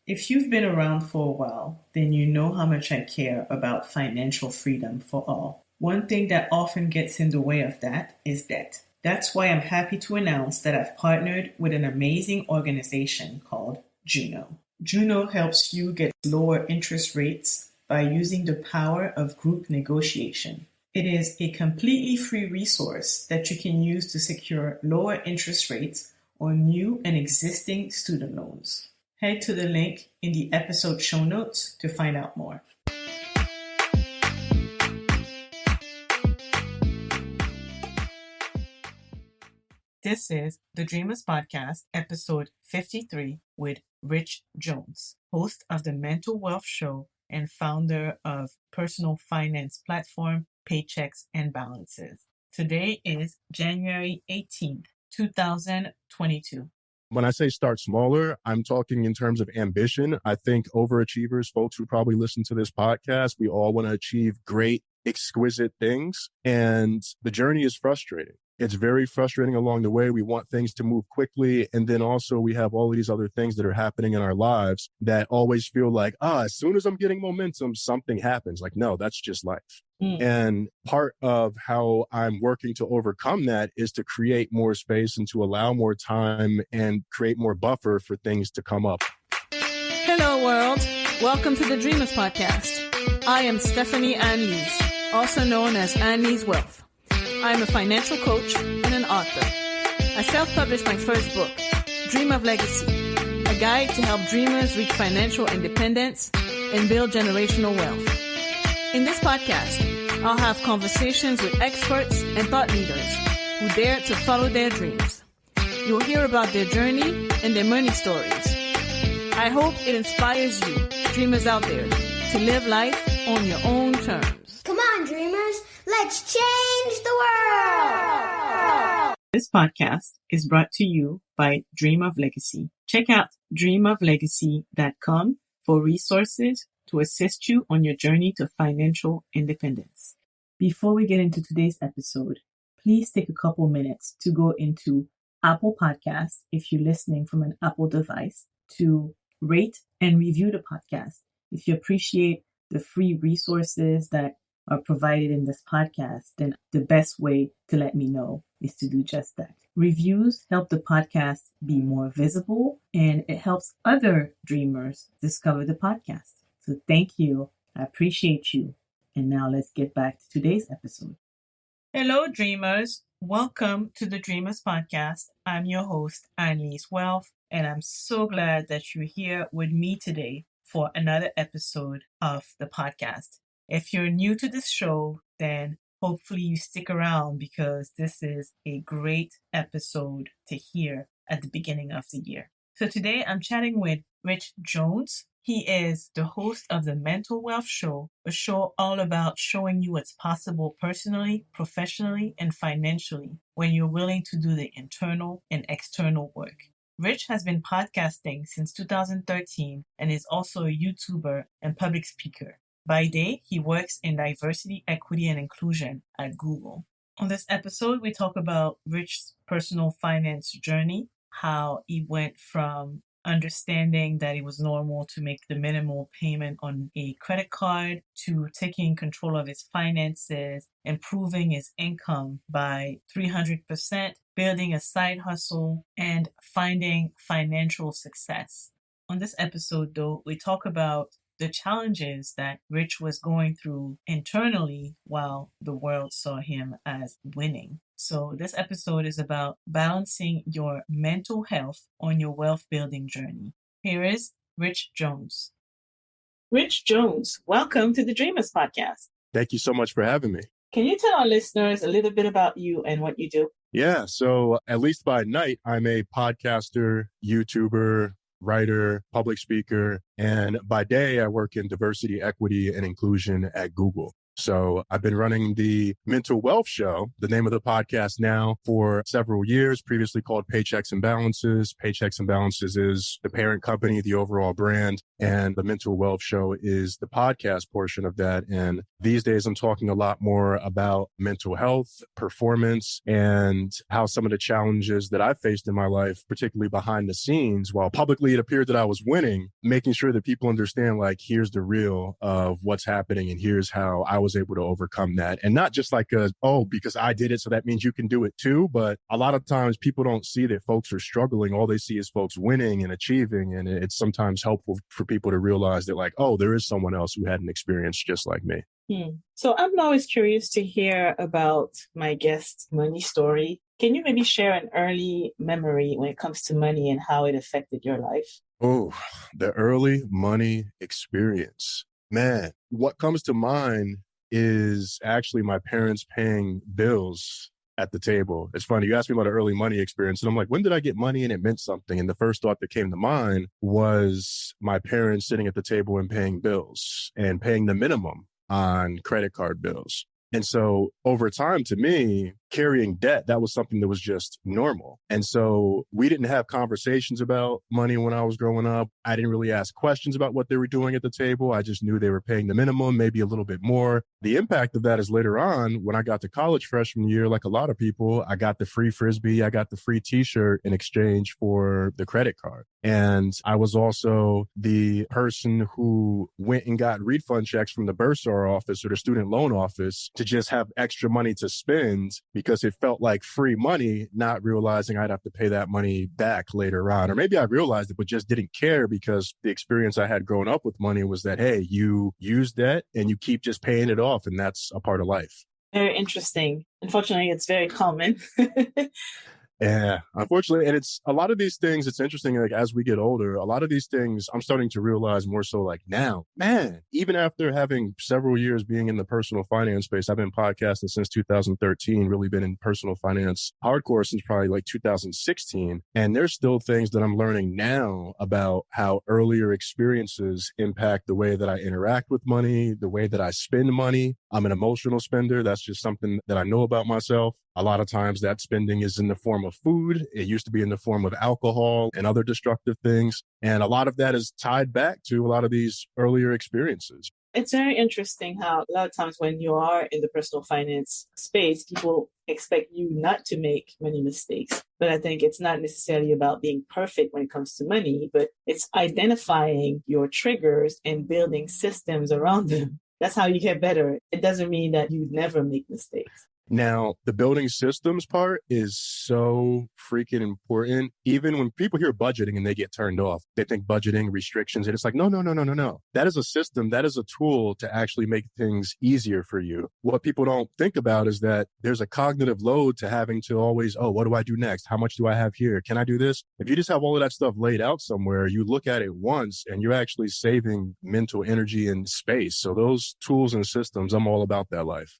If you've been around for a while, then you know how much I care about financial freedom for all. One thing that often gets in the way of that is debt. That's why I'm happy to announce that I've partnered with an amazing organization called Juno. Juno helps you get lower interest rates by using the power of group negotiation. It is a completely free resource that you can use to secure lower interest rates on new and existing student loans. Head to the link in the episode show notes to find out more. This is the Dreamers Podcast, episode 53, with Rich Jones, host of the Mental Wealth Show and founder of personal finance platform Paychecks and Balances. Today is January 18th, 2022. When I say start smaller, I'm talking in terms of ambition. I think overachievers, folks who probably listen to this podcast, we all want to achieve great, exquisite things. And the journey is frustrating. It's very frustrating along the way. We want things to move quickly. And then also we have all of these other things that are happening in our lives that always feel like, as soon as I'm getting momentum, something happens. Like, no, that's just life. And part of how I'm working to overcome that is to create more space and to allow more time and create more buffer for things to come up. Hello, world. Welcome to the Dreamers Podcast. I am Stephanie Anne-Lyse, also known as Anne-Lyse Wealth. I am a financial coach and an author. I self-published my first book, Dream of Legacy, a guide to help dreamers reach financial independence and build generational wealth. In this podcast, I'll have conversations with experts and thought leaders who dare to follow their dreams. You'll hear about their journey and their money stories. I hope it inspires you, dreamers out there, to live life on your own terms. Come on, dreamers, let's change the world! This podcast is brought to you by Dream of Legacy. Check out dreamoflegacy.com for resources to assist you on your journey to financial independence. Before we get into today's episode, please take a couple minutes to go into Apple Podcasts if you're listening from an Apple device, to rate and review the podcast. If you appreciate the free resources that are provided in this podcast, then the best way to let me know is to do just that. Reviews help the podcast be more visible, and it helps other dreamers discover the podcast. So thank you. I appreciate you. And now let's get back to today's episode. Hello, dreamers. Welcome to the Dreamers Podcast. I'm your host, Anne-Lyse Wealth, and I'm so glad that you're here with me today for another episode of the podcast. If you're new to this show, then hopefully you stick around because this is a great episode to hear at the beginning of the year. So today I'm chatting with Rich Jones. He is the host of the Mental Wealth Show, a show all about showing you what's possible personally, professionally, and financially when you're willing to do the internal and external work. Rich has been podcasting since 2013 and is also a YouTuber and public speaker. By day, he works in diversity, equity, and inclusion at Google. On this episode, we talk about Rich's personal finance journey, how he went from understanding that it was normal to make the minimal payment on a credit card to taking control of his finances, improving his income by 300%, building a side hustle, and finding financial success. On this episode, though, we talk about the challenges that Rich was going through internally while the world saw him as winning. So this episode is about balancing your mental health on your wealth building journey. Here is Rich Jones. Rich Jones, welcome to the Dreamers Podcast. Thank you so much for having me. Can you tell our listeners a little bit about you and what you do? Yeah, so at least by night, I'm a podcaster, YouTuber, writer, public speaker, and by day, I work in diversity, equity, and inclusion at Google. So I've been running the Mental Wealth Show, the name of the podcast now, for several years, previously called Paychecks and Balances. Paychecks and Balances is the parent company, the overall brand, and the Mental Wealth Show is the podcast portion of that. And these days I'm talking a lot more about mental health, performance, and how some of the challenges that I've faced in my life, particularly behind the scenes, while publicly it appeared that I was winning, making sure that people understand, like, here's the real of what's happening and here's how I was able to overcome that. And not just like, because I did it, so that means you can do it too. But a lot of times people don't see that folks are struggling. All they see is folks winning and achieving. And it's sometimes helpful for people to realize that, like, oh, there is someone else who had an experience just like me. So I'm always curious to hear about my guest's money story. Can you maybe share an early memory when it comes to money and how it affected your life? Oh, the early money experience. Man, what comes to mind is actually my parents paying bills at the table. It's funny. You asked me about an early money experience, and I'm like, when did I get money and it meant something? And the first thought that came to mind was my parents sitting at the table and paying bills and paying the minimum on credit card bills. And so over time, to me, carrying debt, that was something that was just normal. And so we didn't have conversations about money when I was growing up. I didn't really ask questions about what they were doing at the table. I just knew they were paying the minimum, maybe a little bit more. The impact of that is later on, when I got to college freshman year, like a lot of people, I got the free Frisbee, I got the free t-shirt in exchange for the credit card. And I was also the person who went and got refund checks from the bursar office or the student loan office to just have extra money to spend because it felt like free money, not realizing I'd have to pay that money back later on. Or maybe I realized it, but just didn't care because the experience I had growing up with money was that, hey, you use debt and you keep just paying it off. And that's a part of life. Very interesting. Unfortunately, it's very common. Yeah, unfortunately. And it's a lot of these things, it's interesting, like as we get older, a lot of these things I'm starting to realize more so like now, man, even after having several years being in the personal finance space, I've been podcasting since 2013, really been in personal finance hardcore since probably like 2016. And there's still things that I'm learning now about how earlier experiences impact the way that I interact with money, the way that I spend money. I'm an emotional spender. That's just something that I know about myself. A lot of times that spending is in the form of food. It used to be in the form of alcohol and other destructive things. And a lot of that is tied back to a lot of these earlier experiences. It's very interesting how a lot of times when you are in the personal finance space, people expect you not to make many mistakes. But I think it's not necessarily about being perfect when it comes to money, but it's identifying your triggers and building systems around them. That's how you get better. It doesn't mean that you never make mistakes. Now, the building systems part is so freaking important. Even when people hear budgeting and they get turned off, they think budgeting, restrictions, and it's like, no. That is a system. That is a tool to actually make things easier for you. What people don't think about is that there's a cognitive load to having to always, what do I do next? How much do I have here? Can I do this? If you just have all of that stuff laid out somewhere, you look at it once and you're actually saving mental energy and space. So those tools and systems, I'm all about that life.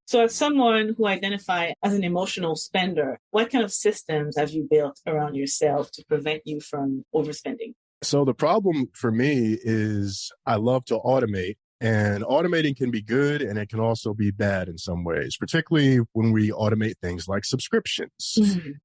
So as someone who identifies as an emotional spender, what kind of systems have you built around yourself to prevent you from overspending? So the problem for me is I love to automate, and automating can be good and it can also be bad in some ways, particularly when we automate things like subscriptions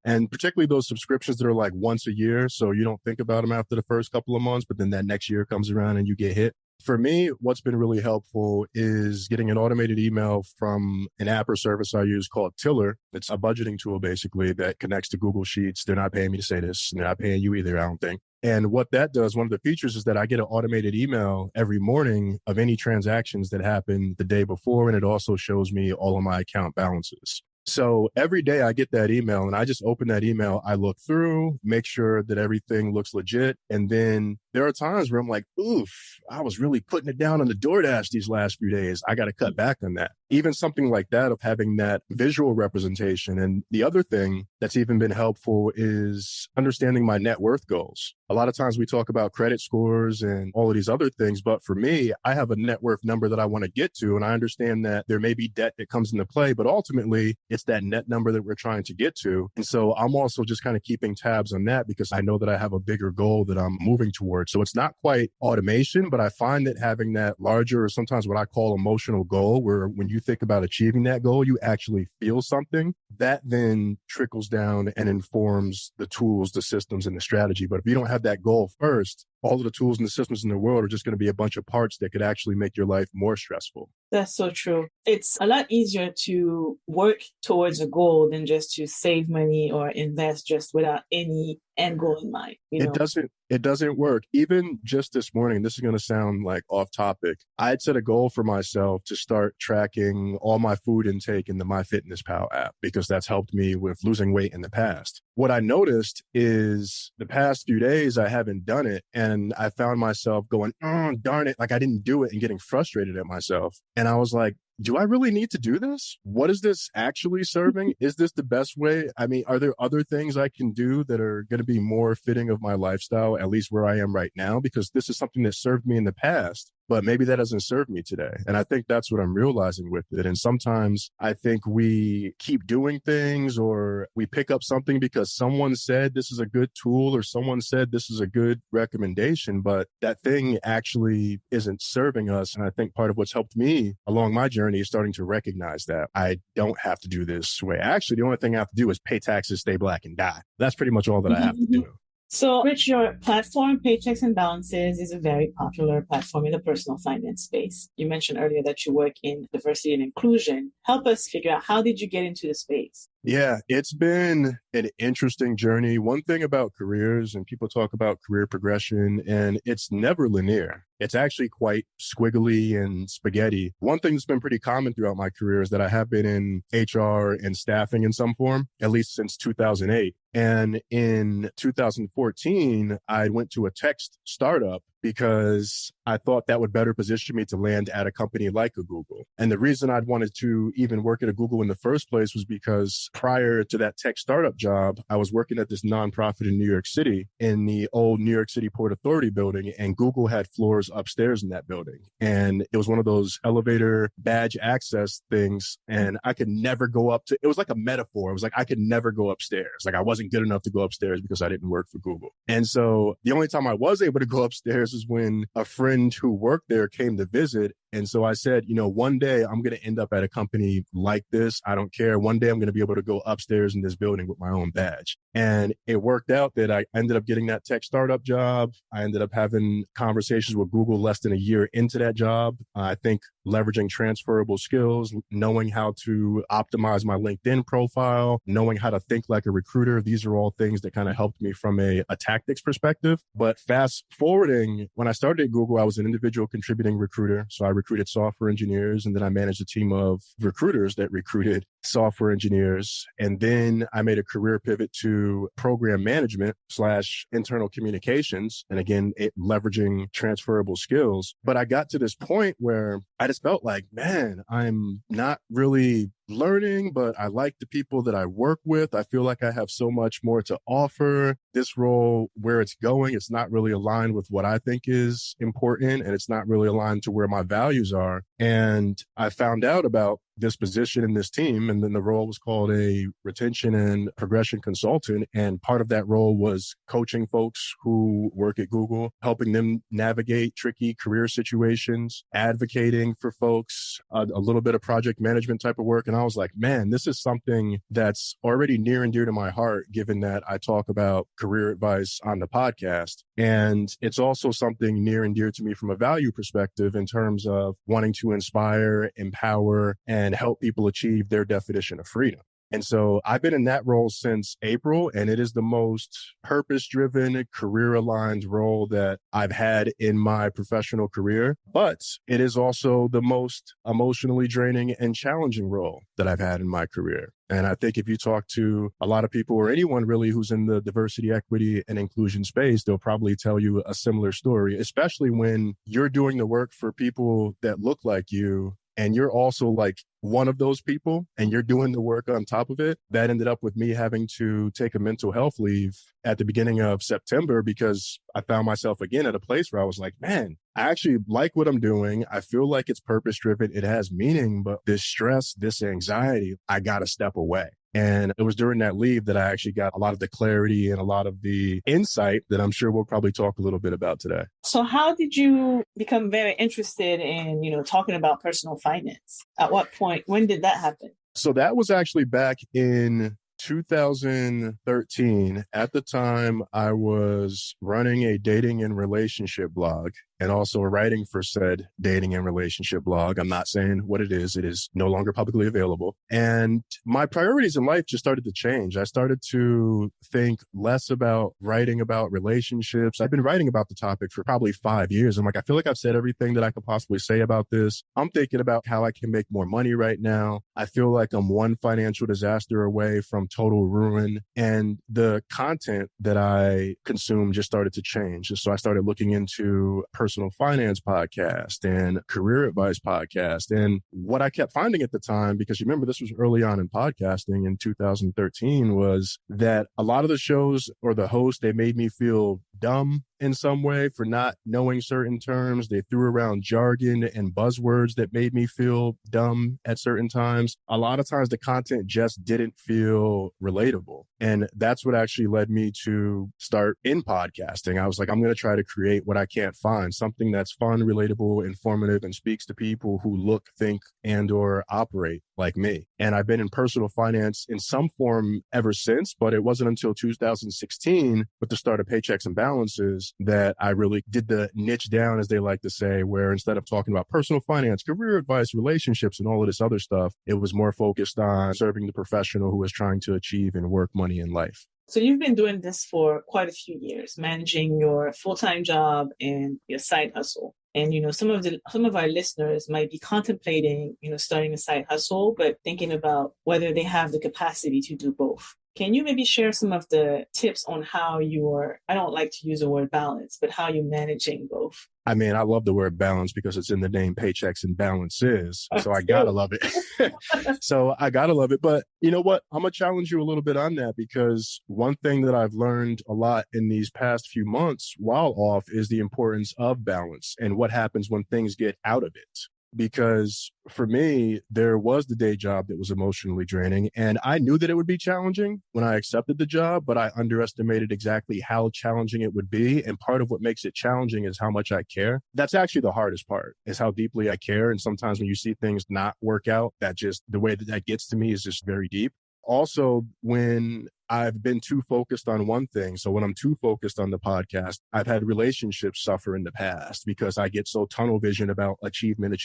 and particularly those subscriptions that are like once a year. So you don't think about them after the first couple of months, but then that next year comes around and you get hit. For me, what's been really helpful is getting an automated email from an app or service I use called Tiller. It's a budgeting tool, basically, that connects to Google Sheets. They're not paying me to say this. They're not paying you either, I don't think. And what that does, one of the features is that I get an automated email every morning of any transactions that happened the day before. And it also shows me all of my account balances. So every day I get that email and I just open that email. I look through, make sure that everything looks legit. And then there are times where I'm like, oof, I was really putting it down on the DoorDash these last few days. I got to cut back on that. Even something like that of having that visual representation. And the other thing that's even been helpful is understanding my net worth goals. A lot of times we talk about credit scores and all of these other things, but for me, I have a net worth number that I want to get to. And I understand that there may be debt that comes into play, but ultimately it's that net number that we're trying to get to. And so I'm also just kind of keeping tabs on that because I know that I have a bigger goal that I'm moving towards. forward. So it's not quite automation, but I find that having that larger, or sometimes what I call emotional goal, where when you think about achieving that goal, you actually feel something, that then trickles down and informs the tools, the systems, and the strategy. But if you don't have that goal first, all of the tools and the systems in the world are just going to be a bunch of parts that could actually make your life more stressful. That's so true. It's a lot easier to work towards a goal than just to save money or invest just without any end goal in mind. It doesn't work. Even just this morning, this is going to sound like off topic. I had set a goal for myself to start tracking all my food intake in the MyFitnessPal app because that's helped me with losing weight in the past. What I noticed is the past few days, I haven't done it. And I found myself going, oh, darn it. Like I didn't do it and getting frustrated at myself. And I was like, do I really need to do this? What is this actually serving? Is this the best way? I mean, are there other things I can do that are going to be more fitting of my lifestyle, at least where I am right now? Because this is something that served me in the past, but maybe that doesn't serve me today. And I think that's what I'm realizing with it. And sometimes I think we keep doing things or we pick up something because someone said this is a good tool or someone said this is a good recommendation, but that thing actually isn't serving us. And I think part of what's helped me along my journey is starting to recognize that I don't have to do this way. Actually, the only thing I have to do is pay taxes, stay black, and die. That's pretty much all that I have to do. So, Rich, your platform, Paychecks and Balances, is a very popular platform in the personal finance space. You mentioned earlier that you work in diversity and inclusion. Help us figure out, how did you get into the space? Yeah, it's been an interesting journey. One thing about careers, and people talk about career progression, and it's never linear. It's actually quite squiggly and spaghetti. One thing that's been pretty common throughout my career is that I have been in HR and staffing in some form, at least since 2008. And in 2014, I went to a tech startup because I thought that would better position me to land at a company like a Google. And the reason I'd wanted to even work at a Google in the first place was because prior to that tech startup job, I was working at this nonprofit in New York City in the old New York City Port Authority building, and Google had floors upstairs in that building. And it was one of those elevator badge access things. And I could never go up to, it was like a metaphor. It was like, I could never go upstairs. Like I wasn't good enough to go upstairs because I didn't work for Google. And so the only time I was able to go upstairs is when a friend who worked there came to visit. And so I said, one day I'm going to end up at a company like this. I don't care. One day I'm going to be able to go upstairs in this building with my own badge. And it worked out that I ended up getting that tech startup job. I ended up having conversations with Google less than a year into that job. I think leveraging transferable skills, knowing how to optimize my LinkedIn profile, knowing how to think like a recruiter. These are all things that kind of helped me from a tactics perspective. But fast forwarding, when I started at Google, I was an individual contributing recruiter. So I recruited software engineers, and then I managed a team of recruiters that recruited software engineers. And then I made a career pivot to program management / internal communications. And again, leveraging transferable skills. But I got to this point where I just felt like, man, I'm not really learning, but I like the people that I work with. I feel like I have so much more to offer. This role, where it's going, it's not really aligned with what I think is important, and it's not really aligned to where my values are. And I found out about this position in this team, and then the role was called a retention and progression consultant. And part of that role was coaching folks who work at Google, helping them navigate tricky career situations, advocating for folks, a little bit of project management type of work. And I was like, man, this is something that's already near and dear to my heart, given that I talk about career advice on the podcast. And it's also something near and dear to me from a value perspective in terms of wanting to inspire, empower, and help people achieve their definition of freedom. And so I've been in that role since April, and it is the most purpose-driven, career-aligned role that I've had in my professional career. But it is also the most emotionally draining and challenging role that I've had in my career. And I think if you talk to a lot of people, or anyone really who's in the diversity, equity, and inclusion space, they'll probably tell you a similar story, especially when you're doing the work for people that look like you, and you're also like one of those people, and you're doing the work on top of it. That ended up with me having to take a mental health leave at the beginning of September, because I found myself again at a place where I was like, man, I actually like what I'm doing. I feel like it's purpose driven. It has meaning, but this stress, this anxiety, I got to step away. And it was during that leave that I actually got a lot of the clarity and a lot of the insight that I'm sure we'll probably talk a little bit about today. So how did you become very interested in, talking about personal finance? At what point? When did that happen? So that was actually back in 2013. At the time, I was running a dating and relationship blog and also writing for said dating and relationship blog. I'm not saying what it is. It is no longer publicly available. And my priorities in life just started to change. I started to think less about writing about relationships. I've been writing about the topic for probably 5 years. I'm like, I feel like I've said everything that I could possibly say about this. I'm thinking about how I can make more money right now. I feel like I'm one financial disaster away from total ruin. And the content that I consume just started to change. And so I started looking into personal finance podcast and career advice podcast. And what I kept finding at the time, because you remember this was early on in podcasting in 2013, was that a lot of the shows or the hosts, they made me feel dumb in some way for not knowing certain terms. They threw around jargon and buzzwords that made me feel dumb at certain times. A lot of times the content just didn't feel relatable. And that's what actually led me to start in podcasting. I was like, I'm going to try to create what I can't find, something that's fun, relatable, informative, and speaks to people who look, think, and or operate like me. And I've been in personal finance in some form ever since, but it wasn't until 2016 with the start of Paychecks and Balances that I really did the niche down, as they like to say, where instead of talking about personal finance, career advice, relationships, and all of this other stuff, it was more focused on serving the professional who was trying to achieve and work money in life. So you've been doing this for quite a few years, managing your full-time job and your side hustle. And, some of our listeners might be contemplating, starting a side hustle, but thinking about whether they have the capacity to do both. Can you maybe share some of the tips on how I don't like to use the word balance, but how you're managing both? I mean, I love the word balance because it's in the name Paychecks and Balances. So I gotta love it. So I gotta love it. But you know what? I'm gonna challenge you a little bit on that, because one thing that I've learned a lot in these past few months while off is the importance of balance and what happens when things get out of it. Because for me, there was the day job that was emotionally draining, and I knew that it would be challenging when I accepted the job, but I underestimated exactly how challenging it would be. And part of what makes it challenging is how much I care. That's actually the hardest part, is how deeply I care. And sometimes when you see things not work out, the way that gets to me is just very deep. Also, when I've been too focused on one thing. So when I'm too focused on the podcast, I've had relationships suffer in the past because I get so tunnel vision about achievement,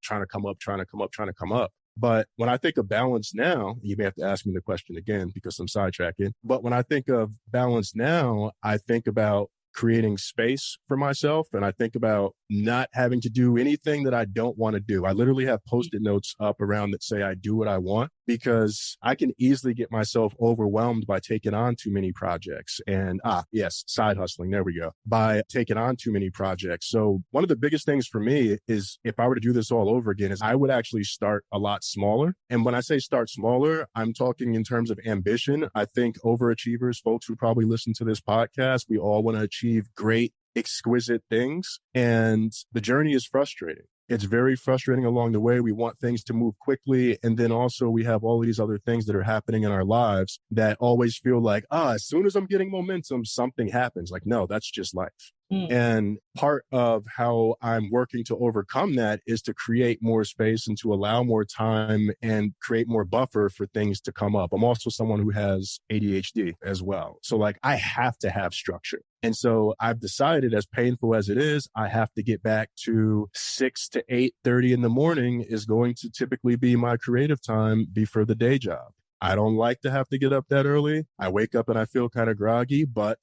trying to come up. But when I think of balance now, you may have to ask me the question again because I'm sidetracking. But when I think of balance now, I think about creating space for myself. And I think about not having to do anything that I don't want to do. I literally have Post-it notes up around that say I do what I want, because I can easily get myself overwhelmed by taking on too many projects. And side hustling. There we go. By taking on too many projects. So one of the biggest things for me is, if I were to do this all over again, is I would actually start a lot smaller. And when I say start smaller, I'm talking in terms of ambition. I think overachievers, folks who probably listen to this podcast, we all want to achieve great, exquisite things. And the journey is frustrating. It's very frustrating along the way. We want things to move quickly. And then also we have all of these other things that are happening in our lives that always feel like, as soon as I'm getting momentum, something happens. Like, no, that's just life. And part of how I'm working to overcome that is to create more space and to allow more time and create more buffer for things to come up. I'm also someone who has ADHD as well. So like, I have to have structure. And so I've decided, as painful as it is, I have to get back to 6 to 8:30 in the morning is going to typically be my creative time before the day job. I don't like to have to get up that early. I wake up and I feel kind of groggy, but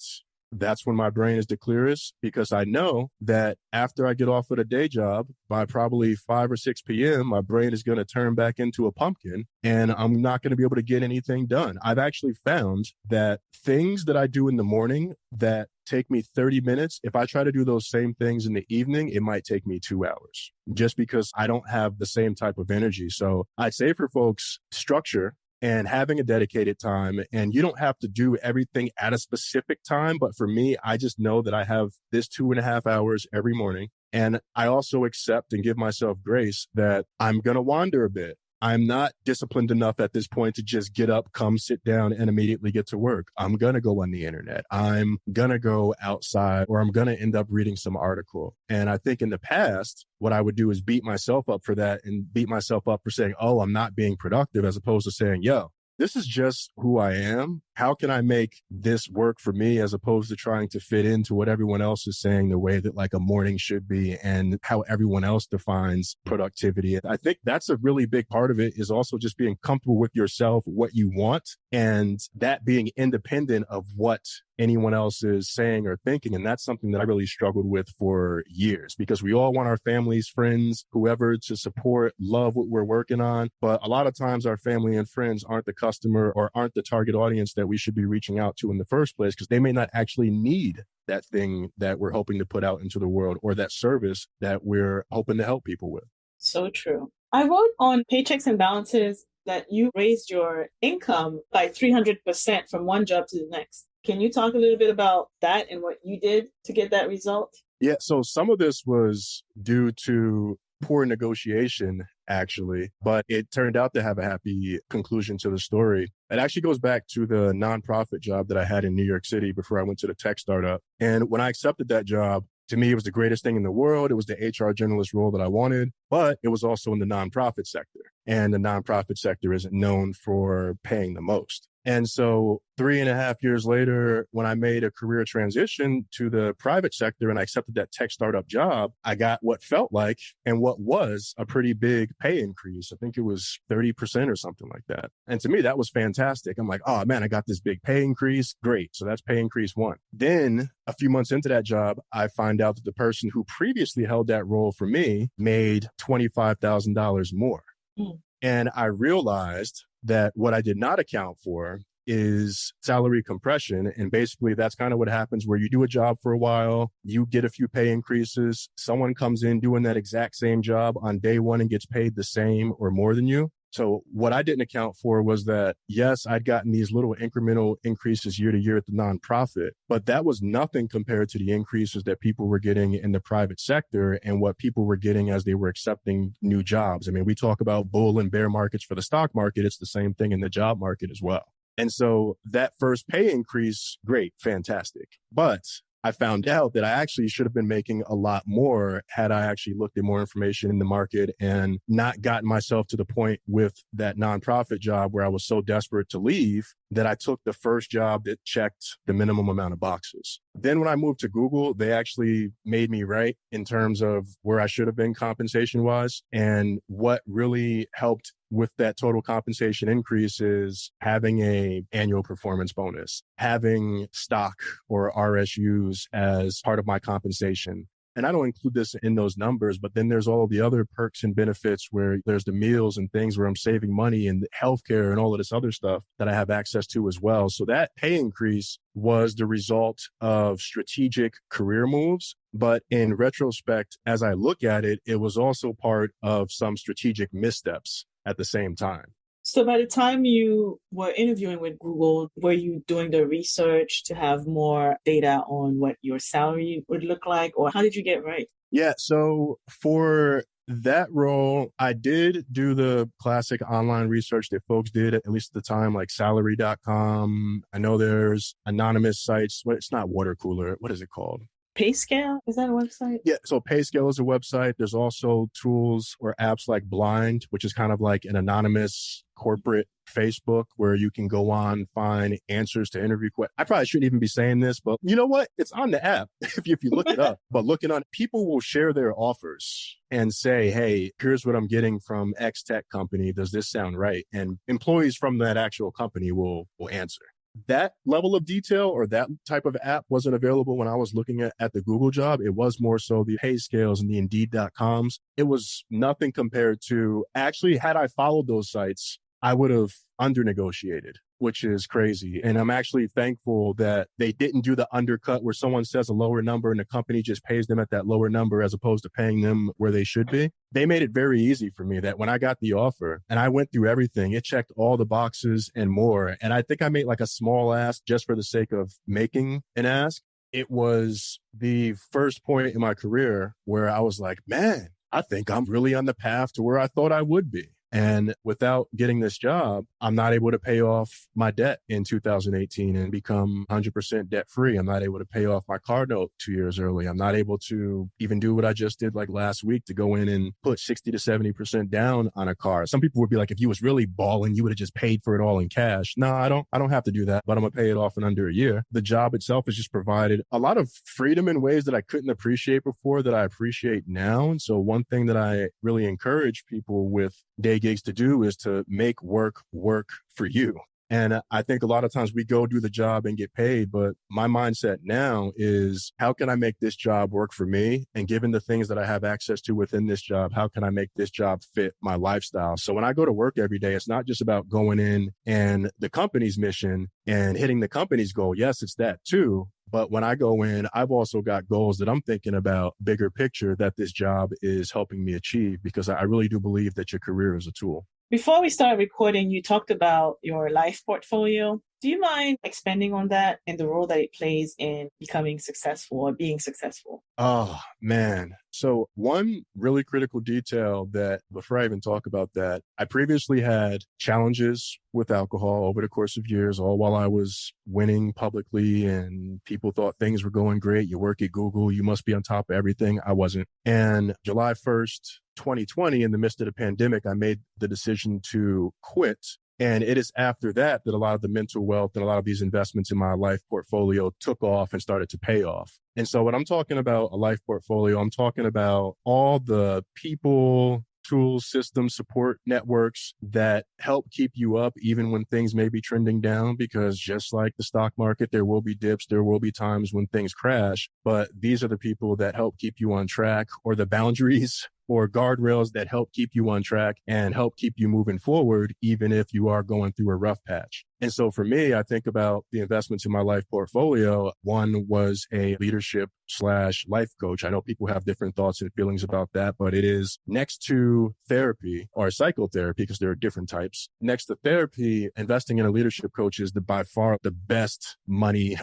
that's when my brain is the clearest, because I know that after I get off of the day job, by probably 5 or 6 p.m., my brain is going to turn back into a pumpkin and I'm not going to be able to get anything done. I've actually found that things that I do in the morning that take me 30 minutes, if I try to do those same things in the evening, it might take me 2 hours, just because I don't have the same type of energy. So I'd say for folks, structure and having a dedicated time. And you don't have to do everything at a specific time. But for me, I just know that I have this 2.5 hours every morning. And I also accept and give myself grace that I'm going to wander a bit. I'm not disciplined enough at this point to just get up, come sit down and immediately get to work. I'm going to go on the internet. I'm going to go outside, or I'm going to end up reading some article. And I think in the past, what I would do is beat myself up for that and beat myself up for saying, oh, I'm not being productive, as opposed to saying, yo, this is just who I am. How can I make this work for me, as opposed to trying to fit into what everyone else is saying, the way that like a morning should be and how everyone else defines productivity. I think that's a really big part of it, is also just being comfortable with yourself, what you want, and that being independent of what anyone else is saying or thinking. And that's something that I really struggled with for years, because we all want our families, friends, whoever to support, love what we're working on. But a lot of times our family and friends aren't the customer or aren't the target audience that we should be reaching out to in the first place, because they may not actually need that thing that we're hoping to put out into the world, or that service that we're hoping to help people with. So true. I wrote on Paychecks and Balances that you raised your income by 300% from one job to the next. Can you talk a little bit about that and what you did to get that result? Yeah, so some of this was due to poor negotiation, actually, but it turned out to have a happy conclusion to the story. It actually goes back to the nonprofit job that I had in New York City before I went to the tech startup. And when I accepted that job, to me, it was the greatest thing in the world. It was the HR generalist role that I wanted, but it was also in the nonprofit sector. And the nonprofit sector isn't known for paying the most. And so 3.5 years later, when I made a career transition to the private sector and I accepted that tech startup job, I got what felt like and what was a pretty big pay increase. I think it was 30% or something like that. And to me, that was fantastic. I'm like, oh man, I got this big pay increase. Great. So that's pay increase one. Then a few months into that job, I find out that the person who previously held that role for me made $25,000 more. And I realized that what I did not account for is salary compression. And basically that's kind of what happens where you do a job for a while, you get a few pay increases, someone comes in doing that exact same job on day one and gets paid the same or more than you. So what I didn't account for was that, yes, I'd gotten these little incremental increases year to year at the nonprofit, but that was nothing compared to the increases that people were getting in the private sector and what people were getting as they were accepting new jobs. I mean, we talk about bull and bear markets for the stock market. It's the same thing in the job market as well. And so that first pay increase, great, fantastic. But I found out that I actually should have been making a lot more had I actually looked at more information in the market and not gotten myself to the point with that nonprofit job where I was so desperate to leave that I took the first job that checked the minimum amount of boxes. Then when I moved to Google, they actually made me right in terms of where I should have been compensation wise. And what really helped with that total compensation increase is having a annual performance bonus, having stock or RSUs as part of my compensation. And I don't include this in those numbers, but then there's all the other perks and benefits where there's the meals and things where I'm saving money and healthcare and all of this other stuff that I have access to as well. So that pay increase was the result of strategic career moves. But in retrospect, as I look at it, it was also part of some strategic missteps at the same time. So by the time you were interviewing with Google, were you doing the research to have more data on what your salary would look like, or how did you get right? Yeah. So for that role, I did do the classic online research that folks did, at least at the time, like salary.com. I know there's anonymous sites. It's not water cooler. What is it called? Payscale? Is that a website? Yeah. So Payscale is a website. There's also tools or apps like Blind, which is kind of like an anonymous corporate Facebook where you can go on, find answers to interview questions. I probably shouldn't even be saying this, but you know what? It's on the app if you look it up. But looking on, people will share their offers and say, hey, here's what I'm getting from X tech company. Does this sound right? And employees from that actual company will answer. That level of detail or that type of app wasn't available when I was looking at the Google job. It was more so the Payscales and the Indeed.coms. It was nothing compared to, actually, had I followed those sites, I would have under-negotiated, which is crazy. And I'm actually thankful that they didn't do the undercut where someone says a lower number and the company just pays them at that lower number as opposed to paying them where they should be. They made it very easy for me that when I got the offer and I went through everything, it checked all the boxes and more. And I think I made like a small ask just for the sake of making an ask. It was the first point in my career where I was like, man, I think I'm really on the path to where I thought I would be. And without getting this job, I'm not able to pay off my debt in 2018 and become 100% debt free. I'm not able to pay off my car note 2 years early. I'm not able to even do what I just did like last week to go in and put 60 to 70% down on a car. Some people would be like, if you was really balling, you would have just paid for it all in cash. No, I don't have to do that, but I'm gonna pay it off in under a year. The job itself has just provided a lot of freedom in ways that I couldn't appreciate before that I appreciate now. And so one thing that I really encourage people with day gigs to do is to make work for you. And I think a lot of times we go do the job and get paid, but my mindset now is, how can I make this job work for me? And given the things that I have access to within this job, how can I make this job fit my lifestyle? So when I go to work every day, it's not just about going in and the company's mission and hitting the company's goal. Yes, it's that too. But when I go in, I've also got goals that I'm thinking about, bigger picture, that this job is helping me achieve, because I really do believe that your career is a tool. Before we started recording, you talked about your life portfolio. Do you mind expanding on that and the role that it plays in becoming successful or being successful? Oh, man. So one really critical detail that, before I even talk about that, I previously had challenges with alcohol over the course of years, all while I was winning publicly and people thought things were going great. You work at Google, you must be on top of everything. I wasn't. And July 1st, 2020, in the midst of the pandemic, I made the decision to quit. And it is after that that a lot of the mental wealth and a lot of these investments in my life portfolio took off and started to pay off. And so when I'm talking about a life portfolio, I'm talking about all the people, tools, systems, support networks that help keep you up even when things may be trending down, because just like the stock market, there will be dips, there will be times when things crash, but these are the people that help keep you on track, or the boundaries or guardrails that help keep you on track and help keep you moving forward, even if you are going through a rough patch. And so for me, I think about the investments in my life portfolio. One was a leadership/life coach. I know people have different thoughts and feelings about that, but it is next to therapy or psychotherapy, because there are different types. Next to therapy, investing in a leadership coach is by far the best money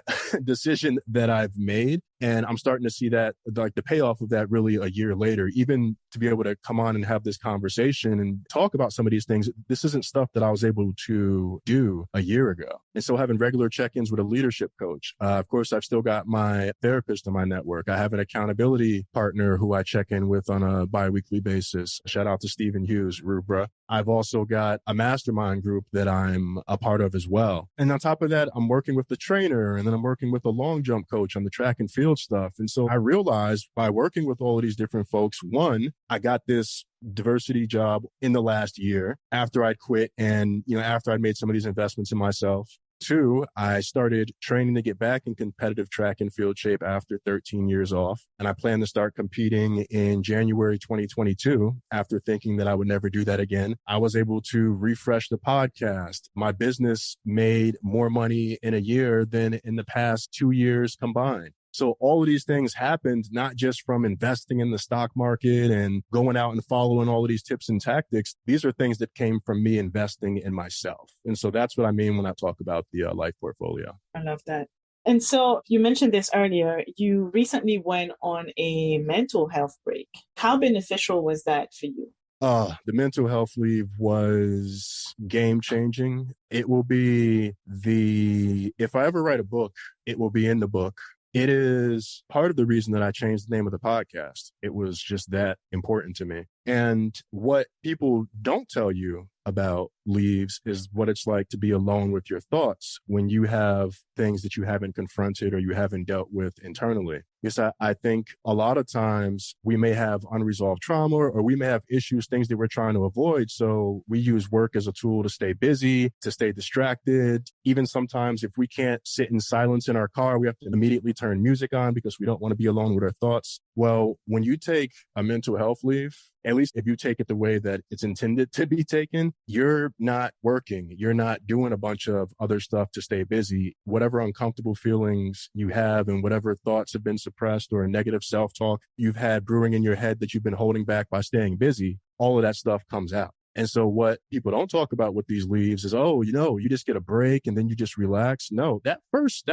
decision that I've made. And I'm starting to see that, like, the payoff of that really a year later, even to be able to come on and have this conversation and talk about some of these things. This isn't stuff that I was able to do a year ago. And so having regular check-ins with a leadership coach. Of course, I've still got my therapist in my network. I have an accountability partner who I check in with on a bi-weekly basis. Shout out to Stephen Hughes, Rubra. I've also got a mastermind group that I'm a part of as well. And on top of that, I'm working with the trainer, and then I'm working with a long jump coach on the track and field stuff. And so I realized by working with all of these different folks, one, I got this diversity job in the last year after I'd quit and, after I'd made some of these investments in myself. Two, I started training to get back in competitive track and field shape after 13 years off. And I plan to start competing in January 2022 after thinking that I would never do that again. I was able to refresh the podcast. My business made more money in a year than in the past 2 years combined. So all of these things happened not just from investing in the stock market and going out and following all of these tips and tactics. These are things that came from me investing in myself. And so that's what I mean when I talk about the life portfolio. I love that. And so you mentioned this earlier, you recently went on a mental health break. How beneficial was that for you? The mental health leave was game changing. It will be if I ever write a book, it will be in the book. It is part of the reason that I changed the name of the podcast. It was just that important to me. And what people don't tell you about leaves is what it's like to be alone with your thoughts when you have things that you haven't confronted or you haven't dealt with internally. Because I think a lot of times we may have unresolved trauma or we may have issues, things that we're trying to avoid. So we use work as a tool to stay busy, to stay distracted. Even sometimes if we can't sit in silence in our car, we have to immediately turn music on because we don't want to be alone with our thoughts. Well, when you take a mental health leave, at least if you take it the way that it's intended to be taken, you're not working. You're not doing a bunch of other stuff to stay busy. Whatever uncomfortable feelings you have and whatever thoughts have been suppressed or negative self-talk you've had brewing in your head that you've been holding back by staying busy, all of that stuff comes out. And so what people don't talk about with these leaves is, you just get a break and then you just relax. No, that first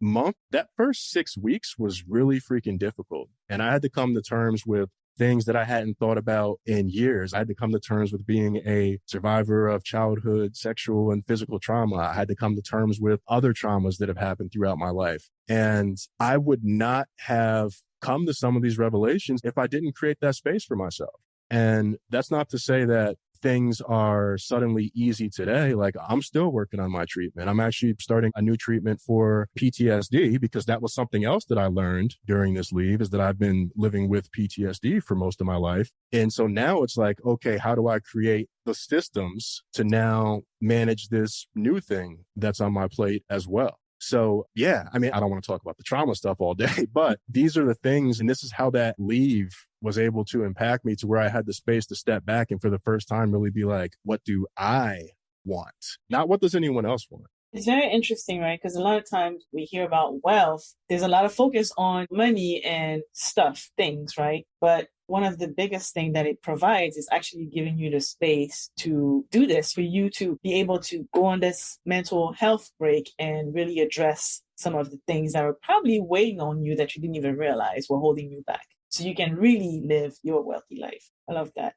month, that first 6 weeks was really freaking difficult. And I had to come to terms with things that I hadn't thought about in years. I had to come to terms with being a survivor of childhood sexual and physical trauma. I had to come to terms with other traumas that have happened throughout my life. And I would not have come to some of these revelations if I didn't create that space for myself. And that's not to say that things are suddenly easy today. Like, I'm still working on my treatment. I'm actually starting a new treatment for PTSD because that was something else that I learned during this leave, is that I've been living with PTSD for most of my life. And so now it's like, okay, how do I create the systems to now manage this new thing that's on my plate as well? So yeah, I mean, I don't want to talk about the trauma stuff all day, but these are the things, and this is how that leave was able to impact me to where I had the space to step back and for the first time really be like, what do I want? Not what does anyone else want? It's very interesting, right? Because a lot of times we hear about wealth, there's a lot of focus on money and stuff, things, right? But one of the biggest things that it provides is actually giving you the space to do this, for you to be able to go on this mental health break and really address some of the things that were probably weighing on you that you didn't even realize were holding you back. So you can really live your wealthy life. I love that.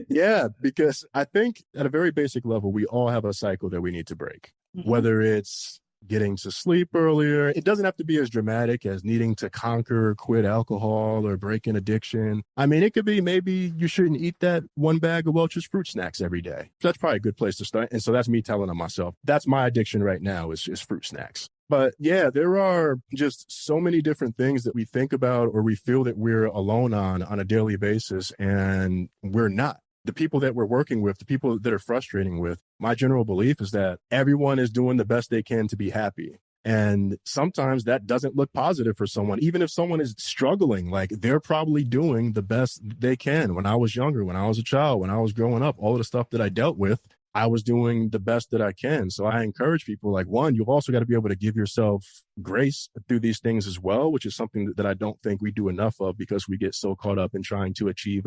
Yeah, because I think at a very basic level, we all have a cycle that we need to break, whether it's getting to sleep earlier. It doesn't have to be as dramatic as needing to conquer or quit alcohol or break an addiction. I mean, it could be maybe you shouldn't eat that one bag of Welch's fruit snacks every day. That's probably a good place to start. And so that's me telling on myself. That's my addiction right now is fruit snacks. But yeah, there are just so many different things that we think about or we feel that we're alone on a daily basis, and we're not. The people that we're working with, the people that are frustrating with, my general belief is that everyone is doing the best they can to be happy. And sometimes that doesn't look positive for someone. Even if someone is struggling, like, they're probably doing the best they can. When I was younger, when I was a child, when I was growing up, all of the stuff that I dealt with, I was doing the best that I can. So I encourage people, like, one, you've also got to be able to give yourself grace through these things as well, which is something that I don't think we do enough of because we get so caught up in trying to achieve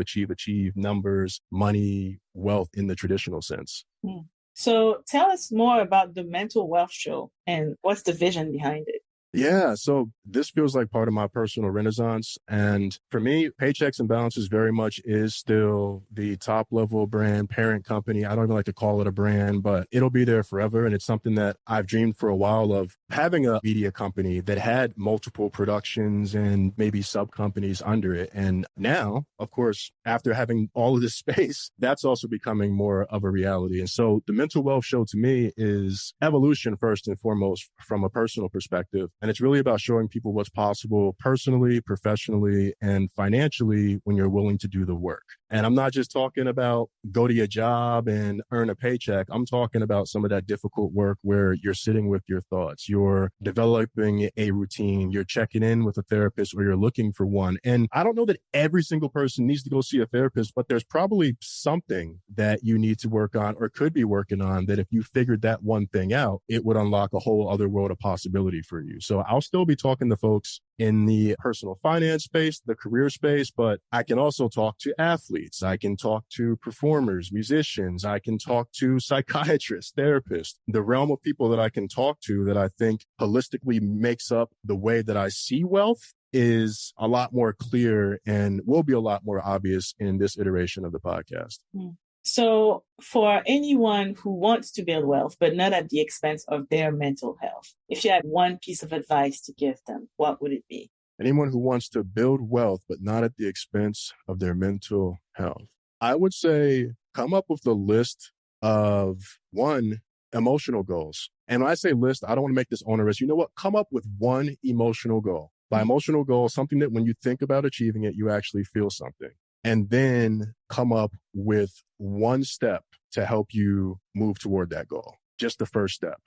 numbers, money, wealth in the traditional sense. So tell us more about the Mental Wealth Show and what's the vision behind it? Yeah, so this feels like part of my personal renaissance. And for me, Paychecks and Balances very much is still the top level brand parent company. I don't even like to call it a brand, but it'll be there forever. And it's something that I've dreamed for a while of, having a media company that had multiple productions and maybe sub companies under it. And now, of course, after having all of this space, that's also becoming more of a reality. And so the Mental Wealth Show to me is evolution first and foremost from a personal perspective. And it's really about showing people what's possible personally, professionally, and financially when you're willing to do the work. And I'm not just talking about go to your job and earn a paycheck. I'm talking about some of that difficult work where you're sitting with your thoughts, you're developing a routine, you're checking in with a therapist, or you're looking for one. And I don't know that every single person needs to go see a therapist, but there's probably something that you need to work on or could be working on that if you figured that one thing out, it would unlock a whole other world of possibility for you. So I'll still be talking to folks in the personal finance space, the career space, but I can also talk to athletes. I can talk to performers, musicians. I can talk to psychiatrists, therapists. The realm of people that I can talk to that I think holistically makes up the way that I see wealth is a lot more clear and will be a lot more obvious in this iteration of the podcast. So for anyone who wants to build wealth, but not at the expense of their mental health, if you had one piece of advice to give them, what would it be? Anyone who wants to build wealth, but not at the expense of their mental health, I would say come up with a list of, one, emotional goals. And when I say list, I don't want to make this onerous. You know what? Come up with one emotional goal. By emotional goal, something that when you think about achieving it, you actually feel something. And then come up with one step to help you move toward that goal. Just the first step.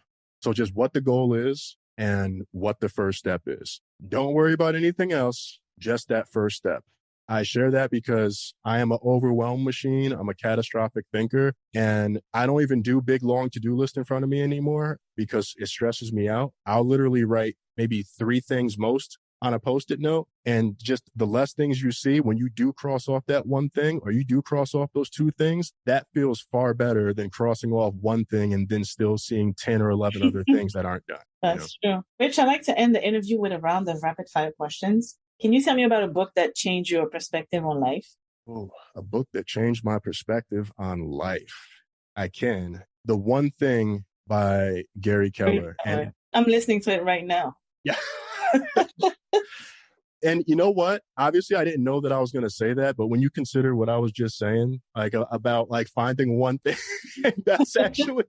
So just what the goal is and what the first step is. Don't worry about anything else, just that first step. I share that because I am an overwhelm machine. I'm a catastrophic thinker, and I don't even do big, long to-do list in front of me anymore because it stresses me out. I'll literally write maybe 3 things most on a Post-it note, and just the less things you see, when you do cross off that one thing or you do cross off those 2 things, that feels far better than crossing off one thing and then still seeing 10 or 11 other things that aren't done. That's true. Rich, I'd like to end the interview with a round of rapid fire questions. Can you tell me about a book that changed your perspective on life? Oh, a book that changed my perspective on life. I can. The One Thing by Gary Keller. And I'm listening to it right now. yeah. And you know what? Obviously, I didn't know that I was going to say that, but when you consider what I was just saying, like about like finding one thing, that's actually,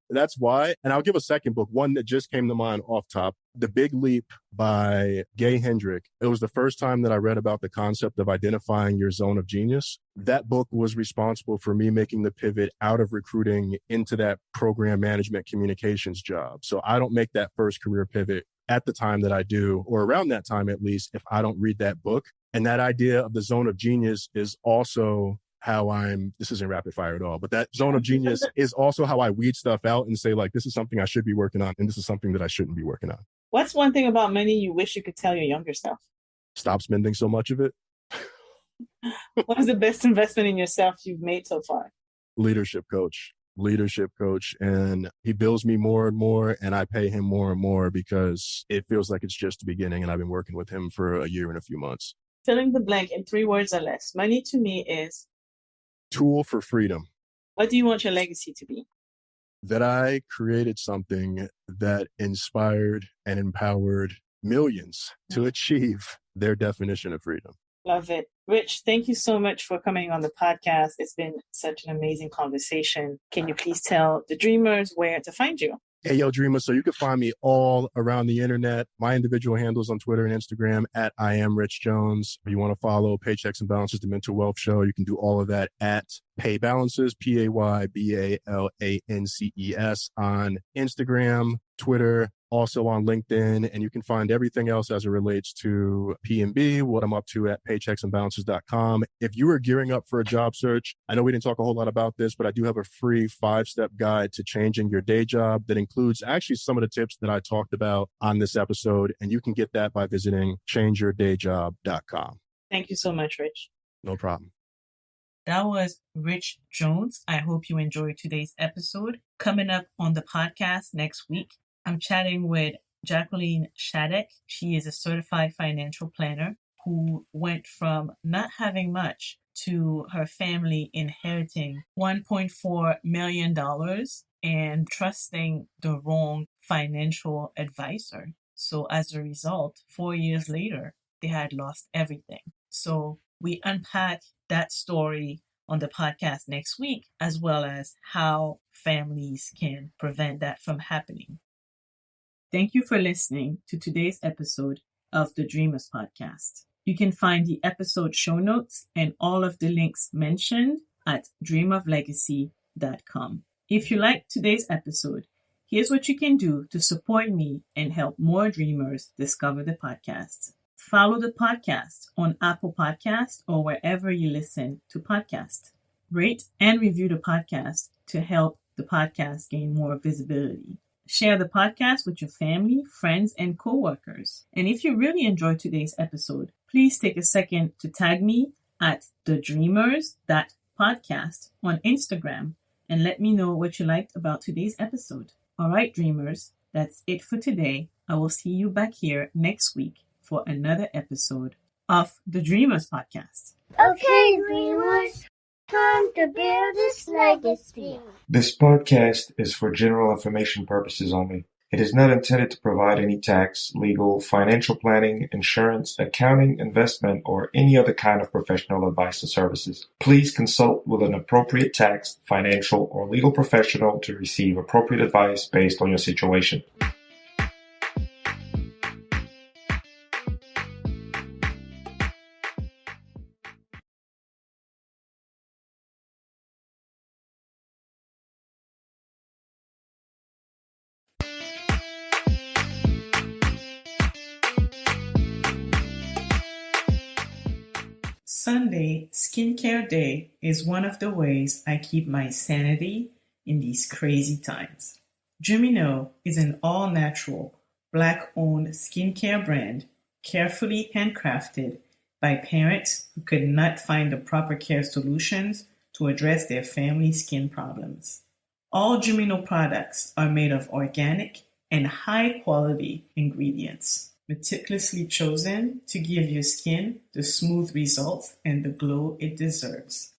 that's why. And I'll give a second book, one that just came to mind off top, The Big Leap by Gay Hendrick. It was the first time that I read about the concept of identifying your zone of genius. That book was responsible for me making the pivot out of recruiting into that program management communications job. So I don't make that first career pivot at the time that I do, or around that time at least, if I don't read that book. And that idea of the zone of genius is also how this isn't rapid fire at all, but that zone of genius is also how I weed stuff out and say, like, this is something I should be working on, and this is something that I shouldn't be working on. What's one thing about money you wish you could tell your younger self? Stop spending so much of it. What is the best investment in yourself you've made so far? Leadership coach. And he bills me more and more, and I pay him more and more because it feels like it's just the beginning, and I've been working with him for a year and a few months. Filling the blank in 3 words or less. Money to me is tool for freedom. What do you want your legacy to be? That I created something that inspired and empowered millions to achieve their definition of freedom. Love it. Rich, thank you so much for coming on the podcast. It's been such an amazing conversation. Can you please tell the Dreamers where to find you? Hey, yo, Dreamers. So you can find me all around the internet. My individual handles on Twitter and Instagram at I am Rich Jones. If you want to follow Paychecks and Balances, the Mental Wealth Show, you can do all of that at Pay Balances, PayBalances on Instagram, Twitter, also on LinkedIn, and you can find everything else as it relates to P&B, what I'm up to at paychecksandbalances.com. If you are gearing up for a job search, I know we didn't talk a whole lot about this, but I do have a free 5-step guide to changing your day job that includes actually some of the tips that I talked about on this episode, and you can get that by visiting changeyourdayjob.com. Thank you so much, Rich. No problem. That was Rich Jones. I hope you enjoyed today's episode. Coming up on the podcast next week, I'm chatting with Jacqueline Shattuck. She is a certified financial planner who went from not having much to her family inheriting $1.4 million and trusting the wrong financial advisor. So as a result, 4 years later, they had lost everything. So we unpack that story on the podcast next week, as well as how families can prevent that from happening. Thank you for listening to today's episode of the Dreamers Podcast. You can find the episode show notes and all of the links mentioned at dreamoflegacy.com. If you liked today's episode, here's what you can do to support me and help more dreamers discover the podcast. Follow the podcast on Apple Podcasts or wherever you listen to podcasts. Rate and review the podcast to help the podcast gain more visibility. Share the podcast with your family, friends, and coworkers. And if you really enjoyed today's episode, please take a second to tag me at thedreamers.podcast on Instagram and let me know what you liked about today's episode. All right, dreamers, that's it for today. I will see you back here next week for another episode of the Dreamers Podcast. Okay, dreamers, time to build this legacy. This podcast is for general information purposes only. It is not intended to provide any tax, legal, financial planning, insurance, accounting, investment, or any other kind of professional advice or services. Please consult with an appropriate tax, financial, or legal professional to receive appropriate advice based on your situation. Sunday, Skincare Day, is one of the ways I keep my sanity in these crazy times. Dreamino is an all-natural, Black-owned skincare brand carefully handcrafted by parents who could not find the proper care solutions to address their family skin problems. All Dreamino products are made of organic and high-quality ingredients. meticulously chosen to give your skin the smooth result and the glow it deserves.